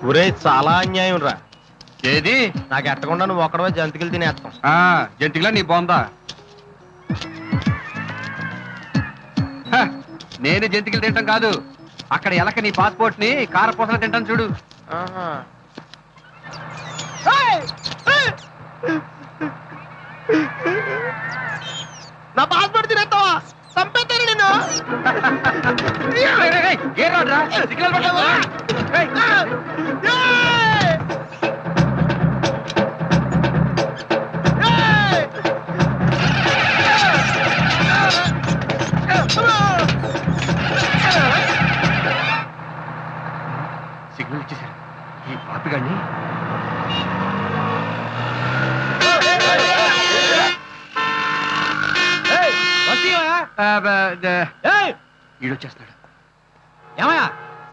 ఒరే చాలా అన్యాయం రా. ఏది నాకు ఎట్టకుండా నువ్వు ఒక్కడవే జంతికలు తినేస్తాం. జంతికలా నీ బాగుందా? నేను జంతికలు తింటాం కాదు, అక్కడ ఎలక నీ పాస్పోర్ట్ ని కారపూసలు తింటాను చూడు. నా పాస్పోర్ట్ తినేస్తావా? చంపేస్తాను నిన్ను. ఏ రాడ్రా సిగ్నల్ పడ్డావా? సిగ్నల్ ఇచ్చేసారు ఈ పాపిగాడిని. ఈడొచ్చేస్తున్నాడు. ఏమయ్యా